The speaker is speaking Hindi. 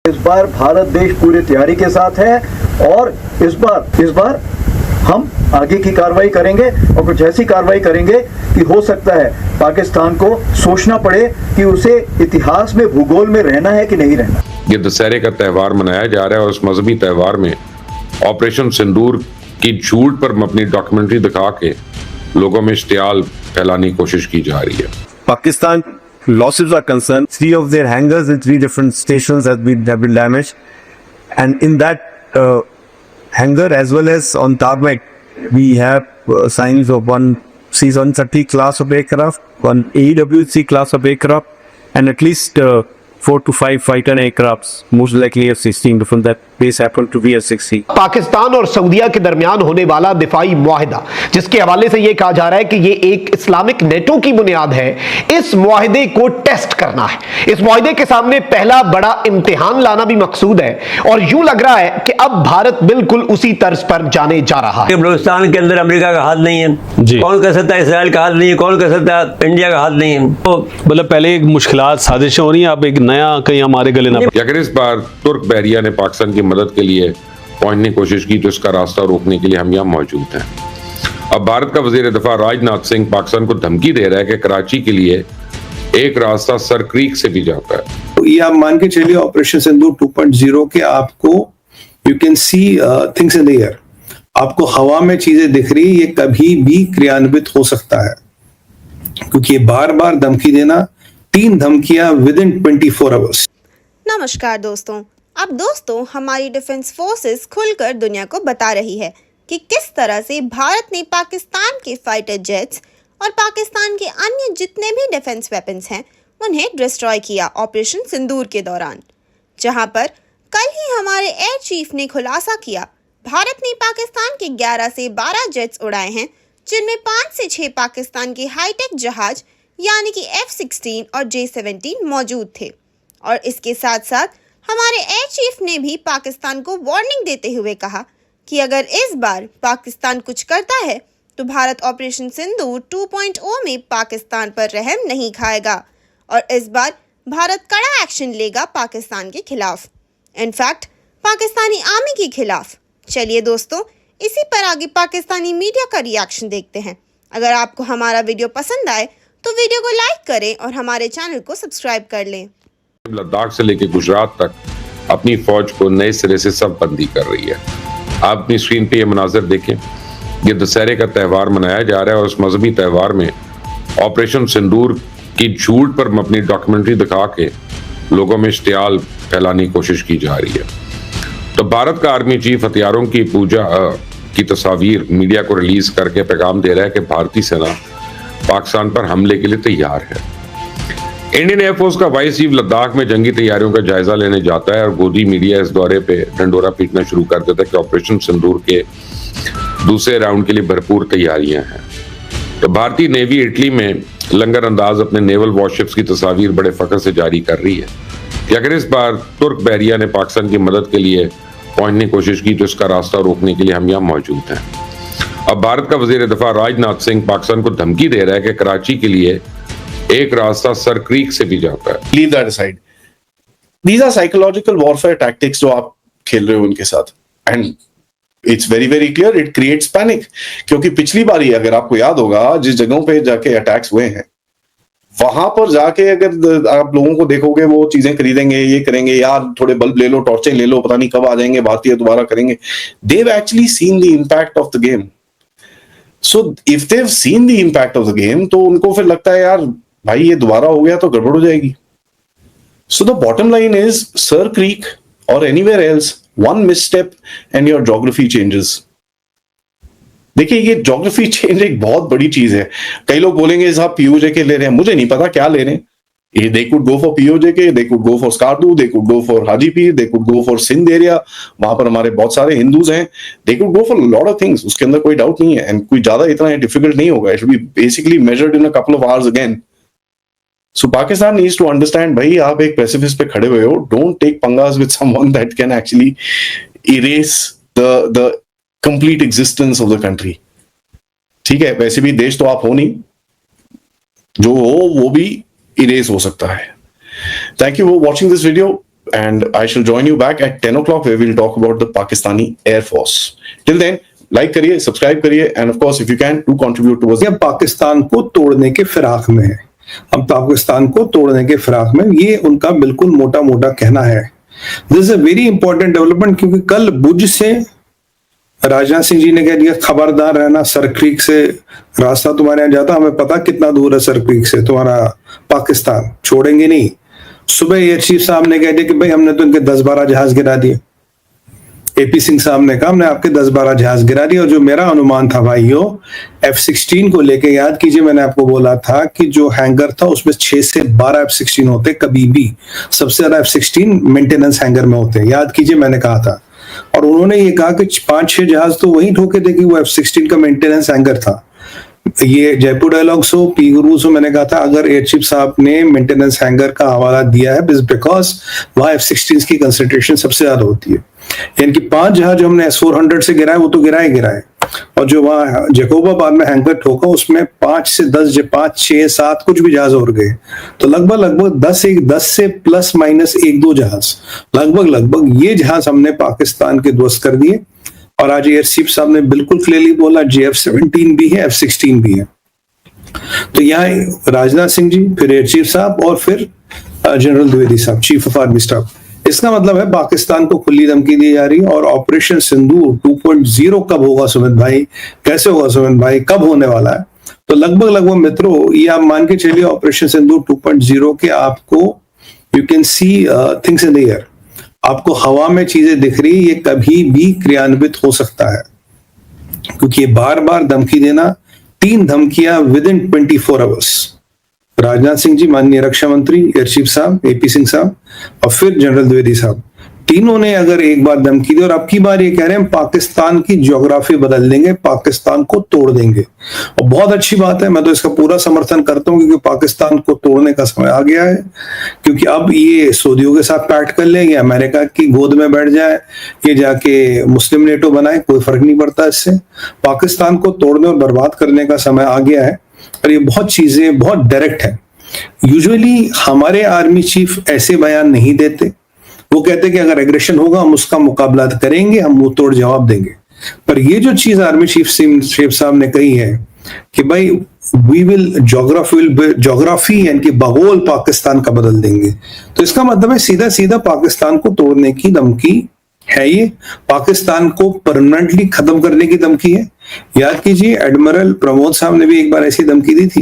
इस बार भारत देश पूरी तैयारी के साथ है और इस बार हम आगे की कार्रवाई करेंगे और कुछ ऐसी कार्रवाई करेंगे कि हो सकता है पाकिस्तान को सोचना पड़े कि उसे इतिहास में भूगोल में रहना है कि नहीं रहना। ये दशहरे का त्यौहार मनाया जा रहा है और उस मजहबी त्यौहार में ऑपरेशन सिंदूर की झूठ पर अपनी डॉक्यूमेंट्री दिखा के लोगों में इश्तियाल फैलाने की कोशिश की जा रही है। Pakistan losses are concerned. 3 of their hangars in 3 different stations have been damaged, and in that hangar as well as on tarmac, we have signs of one C-130 class of aircraft, one AWC class of aircraft, and at least 4 to 5 fighter aircrafts, most likely F-16 from that base happened to be F-16. Pakistan और सऊदीया के दरमियान होने वाला दिफाई मुआहिदा, जिसके हवाले से यह कहा जा रहा है कि यह एक इस्लामिक नेटो की बुनियाद है, इस मुआहिदे को टेस्ट करना है। इस मुआहिदे के सामने पहला बड़ा इम्तिहान लाना भी मकसूद है और यूं लग रहा है कि अब भारत बिल्कुल उसी तर्ज पर जाने जा रहा है। बलूचिस्तान के अंदर अमेरिका का हाथ नहीं है, कौन कह सकता है इसराइल का हाथ नहीं है, कौन कह सकता है इंडिया का हाथ नहीं है। तो मतलब पहले एक मुश्किलात साजिशें हो रही हैं, अब एक नया कहीं हमारे गले ना अगर इस बार तुर्क बहरिया ने पाकिस्तान की मदद के लिए पहुंचने की कोशिश की तो इसका रास्ता रोकने के लिए हम यहाँ मौजूद हैं। अब भारत का वजीर दफा राजनाथ सिंह पाकिस्तान को धमकी दे रहा है कि कराची के लिए एक रास्ता सर क्रीक से भी जाता है। तो ये आप मान के चलिए ऑपरेशन सिंदूर 2.0 के आपको you can see things in the air, आपको हवा में चीजें दिख रही, ये कभी भी क्रियान्वित हो सकता है क्योंकि ये बार बार धमकी देना, 3 धमकियां विद इन 24 आवर्स। नमस्कार दोस्तों, अब दोस्तों हमारी डिफेंस फोर्सेस खुलकर दुनिया को बता रही है कि किस तरह से भारत ने पाकिस्तान के फाइटर जेट्स और पाकिस्तान के अन्य जितने भी डिफेंस वेपन्स हैं उन्हें डिस्ट्रॉय किया ऑपरेशन सिंदूर के दौरान, जहां पर कल ही हमारे एयर चीफ ने खुलासा किया भारत ने पाकिस्तान के 11 से 12 जेट्स उड़ाए हैं, जिनमें 5 से 6 पाकिस्तान के हाईटेक जहाज यानी कि F-16 और J-17 मौजूद थे। और इसके साथ साथ हमारे एयर चीफ ने भी पाकिस्तान को वार्निंग देते हुए कहा कि अगर इस बार पाकिस्तान कुछ करता है तो भारत ऑपरेशन सिंदूर 2.0 में पाकिस्तान पर रहम नहीं खाएगा और इस बार भारत कड़ा एक्शन लेगा पाकिस्तान के खिलाफ, इनफैक्ट पाकिस्तानी आर्मी के खिलाफ। चलिए दोस्तों, इसी पर आगे पाकिस्तानी मीडिया का रिएक्शन देखते हैं। अगर आपको हमारा वीडियो पसंद आए तो वीडियो को लाइक करें और हमारे चैनल को सब्सक्राइब कर लें। लद्दाख से लेकर गुजरात तक अपनी फौज को नए सिरे से सब बंदी कर रही है। आप अपनी स्क्रीन पे ये मनाजिर देखें, ये दशहरे का त्यौहार मनाया जा रहा है और उस मजहबी त्यौहार में ऑपरेशन सिंदूर की झूठ पर अपनी डॉक्यूमेंट्री दिखा के लोगों में इश्तियाल फैलाने की कोशिश की जा रही है। तो भारत का आर्मी चीफ हथियारों की पूजा की तस्वीर मीडिया को रिलीज करके पैगाम दे रहा है कि भारतीय सेना पाकिस्तान पर हमले के लिए तैयार है। इंडियन एयरफोर्स का वाइस चीफ लद्दाख में जंगी तैयारियों का जायजा लेने जाता है और गोदी मीडिया इस दौरे पे डंडोरा पीटना शुरू कर देता है कि ऑपरेशन सिंदूर के दूसरे राउंड के लिए भरपूर तैयारियां हैं। तो भारतीय नेवी इटली में लंगर अंदाज अपने नेवल वॉरशिप्स की तस्वीर बड़े फख्र से जारी कर रही है कि अगर इस बार तुर्क बहरिया ने पाकिस्तान की मदद के लिए पहुंचने की कोशिश की तो इसका रास्ता रोकने के लिए हम यहाँ मौजूद हैं। अब भारत का वजीर दफा राजनाथ सिंह पाकिस्तान को धमकी दे रहा है कि कराची के लिए एक रास्ता सर क्रीक से भी जाता है। Leave that aside. These are psychological warfare tactics जो आप खेल रहे हो उनके साथ, and it's very very clear it creates panic। क्योंकि पिछली बार ही अगर आपको याद होगा जिस जगहों पे जाके अटैक्स हुए हैं वहां पर जाके अगर आप लोगों को देखोगे वो चीजें खरीदेंगे, ये करेंगे, यार थोड़े बल्ब ले लो, टॉर्चें ले लो, पता नहीं कब आ जाएंगे भारतीय दोबारा करेंगे। They've actually seen the impact of the game। So if they've seen the impact of the game तो उनको फिर लगता है यार भाई ये दोबारा हो गया तो गड़बड़ हो जाएगी। So the bottom line is Sir Creek or anywhere else, one misstep and your geography changes। देखिए ये geography change एक बहुत बड़ी चीज है। कई लोग बोलेंगे साहब POJ के ले रहे हैं, मुझे नहीं पता क्या ले रहे हैं। ये they could go for POJ के, they could go for Skardu, they could go for Hajipir, they could go for Sindh area। वहां पर हमारे बहुत सारे हिंदूज हैं, they could go for a lot of things। उसके अंदर कोई डाउट नहीं है, एंड कोई ज्यादा इतना डिफिकल्ट नहीं होगा। It will be basically measured in a couple of hours again। So Pakistan needs to understand, भाई आप एक precipice पे खड़े हुए हो, don't take पंगास with someone that can actually erase the complete existence of the country। ठीक है, वैसे भी देश तो आप हो नहीं, जो हो वो भी erase हो सकता है। Thank you for watching this video। and I shall join you back at 10 o'clock where we'll talk about the Pakistani Air Force. Till then, like करिए, सब्सक्राइब करिए, and of course if you can do contribute towards. ये पाकिस्तान को तोड़ने के फिराक में है, हम पाकिस्तान को तोड़ने के फिराक में, ये उनका बिल्कुल मोटा मोटा कहना है। This is a very important development, क्योंकि कल भुज से राजनाथ सिंह जी ने कह दिया खबरदार रहना, सर क्रीक से रास्ता तुम्हारे यहाँ जाता, हमें पता कितना दूर है सर क्रीक से तुम्हारा पाकिस्तान, छोड़ेंगे नहीं। सुबह एयर चीफ साहब ने कह दिया कि भाई हमने तो इनके 10-12 जहाज गिरा दिए। एपी सिंह साहब ने कहा हमने आपके 10-12 जहाज गिरा दिए। और जो मेरा अनुमान था भाइयों F-16 को लेके, याद कीजिए मैंने आपको बोला था कि जो हैंगर था उसमें 6 से 12 F-16 होते कभी भी, सबसे ज्यादा F-16 मेंटेनेंस हैंगर में होते हैं, याद कीजिए मैंने कहा था। और उन्होंने ये कहा कि 5-6 जहाज तो वही ठोके थे कि वो F-16 का मेंटेनेंस हैंगर था। ये जयपुर डायलॉग्स हो, पी गुरुज हो, मैंने कहा था अगर एयर चीफ साहब ने मेंटेनेंस हैंगर का हवाला दिया है बिकॉज वहां F-16 की कंसंट्रेशन सबसे ज्यादा होती है। यानी कि 5 जहाज जो हमने S-400 से गिराए वो तो गिराए, और जो वहां जैकोबाबाद में हैंगर ठोका उसमें 5 से 10, 5, 6, 7 कुछ भी जहाज और गए, तो लगभग 10 से प्लस माइनस 1-2 जहाज, लगभग ये जहाज हमने पाकिस्तान के ध्वस्त कर दिए। और आज एयर चीफ साहब ने बिल्कुल क्लियरली बोला F-17 भी है, F-16 भी है। तो यहाँ राजनाथ सिंह जी, फिर एयर चीफ साहब, और फिर जनरल द्विवेदी साहब, चीफ ऑफ आर्मी स्टाफ। इसका मतलब है पाकिस्तान को खुली धमकी दी जा रही है। और ऑपरेशन सिंदूर 2.0 कब होगा सुमित भाई, कैसे होगा सुमित भाई, कब होने वाला है? तो लगभग मित्रों ये आप मान के चलिए ऑपरेशन सिंदूर 2.0 के आपको you can see things in the air, आपको हवा में चीजें दिख रही, ये कभी भी क्रियान्वित हो सकता है, क्योंकि ये बार बार धमकी देना, 3 धमकियां within 24 hours. Rajnath Singh ji, माननीय रक्षा मंत्री, एयर चीफ साहब, एपी सिंह साहब, और फिर जनरल द्विवेदी साहब, तीनों ने अगर एक बार धमकी दी, और अब की बार ये कह रहे हैं पाकिस्तान की ज्योग्राफी बदल देंगे, पाकिस्तान को तोड़ देंगे। और बहुत अच्छी बात है, मैं तो इसका पूरा समर्थन करता हूं, क्योंकि पाकिस्तान को तोड़ने का समय आ गया है। क्योंकि अब ये सऊदियों के साथ पैक्ट कर ले, या अमेरिका की गोद में बैठ जाए, ये जाके मुस्लिम नेटो बनाए, कोई फर्क नहीं पड़ता इससे। पाकिस्तान को तोड़ने और बर्बाद करने का समय आ गया है, और ये बहुत चीजें बहुत डायरेक्ट है। यूजुअली हमारे आर्मी चीफ ऐसे बयान नहीं देते, वो कहते कि अगर एग्रेशन होगा हम उसका मुकाबला करेंगे, हम मुंह तोड़ जवाब देंगे। पर ये जो चीज आर्मी चीफ साहब ने कही है कि भाई वी विल ज्योग्राफी यानी कि भूगोल पाकिस्तान का बदल देंगे, तो इसका मतलब है सीधा सीधा पाकिस्तान को तोड़ने की धमकी है, ये पाकिस्तान को परमानेंटली खत्म करने की धमकी है। याद कीजिए एडमिरल प्रमोद साहब ने भी एक बार ऐसी धमकी दी थी।